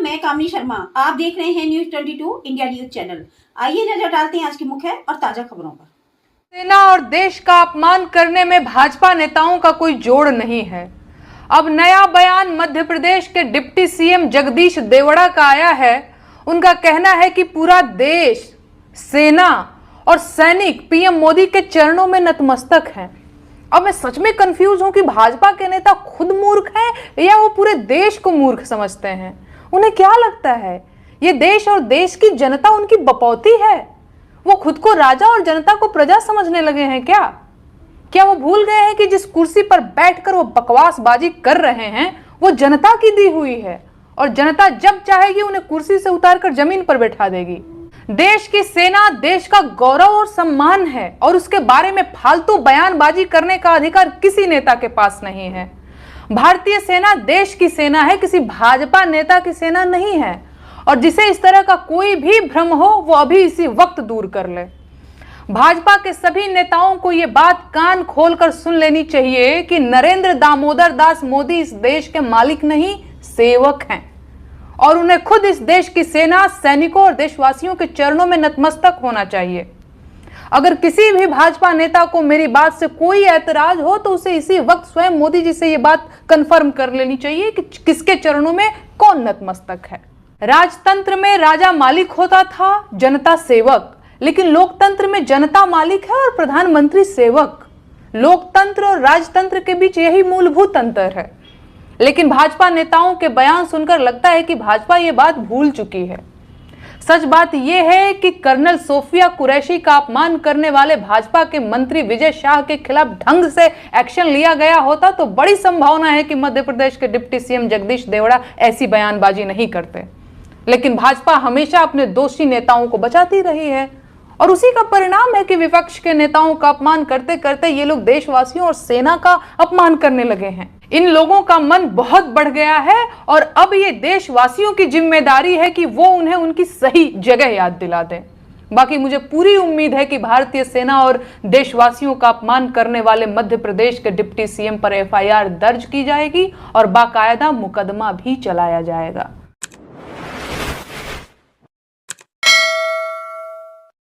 मैं कामनी शर्मा। आप देख रहे हैं न्यूज 22 इंडिया न्यूज चैनल। आइए नजर डालते हैं आज की मुख्य और ताजा खबरों पर। सेना और देश का अपमान करने में भाजपा नेताओं का कोई जोड़ नहीं है। अब नया बयान मध्य प्रदेश के डिप्टी सीएम जगदीश देवड़ा का आया है। उनका कहना है कि पूरा देश, सेना और सैनिक पीएम मोदी के चरणों में नतमस्तक हैं। अब मैं सच में कंफ्यूज हूं कि भाजपा के नेता खुद मूर्ख हैं या वो पूरे देश को मूर्ख समझते हैं। उन्हें क्या लगता है ये देश और देश की जनता उनकी बपौती है? वो खुद को राजा और जनता को प्रजा समझने लगे हैं क्या वो भूल गए हैं कि जिस कुर्सी पर बैठकर वो बकवासबाजी कर रहे हैं वो जनता की दी हुई है और जनता जब चाहेगी उन्हें कुर्सी से उतारकर जमीन पर बैठा देगी। देश की सेना देश का गौरव और सम्मान है और उसके बारे में फालतू बयानबाजी करने का अधिकार किसी नेता के पास नहीं है। भारतीय सेना देश की सेना है, किसी भाजपा नेता की सेना नहीं है। और जिसे इस तरह का कोई भी भ्रम हो वो अभी इसी वक्त दूर कर ले। भाजपा के सभी नेताओं को यह बात कान खोलकर सुन लेनी चाहिए कि नरेंद्र दामोदर दास मोदी इस देश के मालिक नहीं, सेवक हैं और उन्हें खुद इस देश की सेना, सैनिकों और देशवासियों के चरणों में नतमस्तक होना चाहिए। अगर किसी भी भाजपा नेता को मेरी बात से कोई ऐतराज हो तो उसे इसी वक्त स्वयं मोदी जी से यह बात कंफर्म कर लेनी चाहिए कि किसके चरणों में कौन नतमस्तक है। राजतंत्र में राजा मालिक होता था, जनता सेवक, लेकिन लोकतंत्र में जनता मालिक है और प्रधानमंत्री सेवक। लोकतंत्र और राजतंत्र के बीच यही मूलभूत अंतर है। लेकिन भाजपा नेताओं के बयान सुनकर लगता है कि भाजपा ये बात भूल चुकी है। सच बात यह है कि कर्नल सोफिया कुरैशी का अपमान करने वाले भाजपा के मंत्री विजय शाह के खिलाफ ढंग से एक्शन लिया गया होता तो बड़ी संभावना है कि मध्य प्रदेश के डिप्टी सीएम जगदीश देवड़ा ऐसी बयानबाजी नहीं करते। लेकिन भाजपा हमेशा अपने दोषी नेताओं को बचाती रही है और उसी का परिणाम है कि विपक्ष के नेताओं का अपमान करते करते ये लोग देशवासियों और सेना का अपमान करने लगे हैं। इन लोगों का मन बहुत बढ़ गया है और अब ये देशवासियों की जिम्मेदारी है कि वो उन्हें उनकी सही जगह याद दिला दें। बाकी मुझे पूरी उम्मीद है कि भारतीय सेना और देशवासियों का अपमान करने वाले मध्य प्रदेश के डिप्टी सीएम पर एफआईआर दर्ज की जाएगी और बाकायदा मुकदमा भी चलाया जाएगा।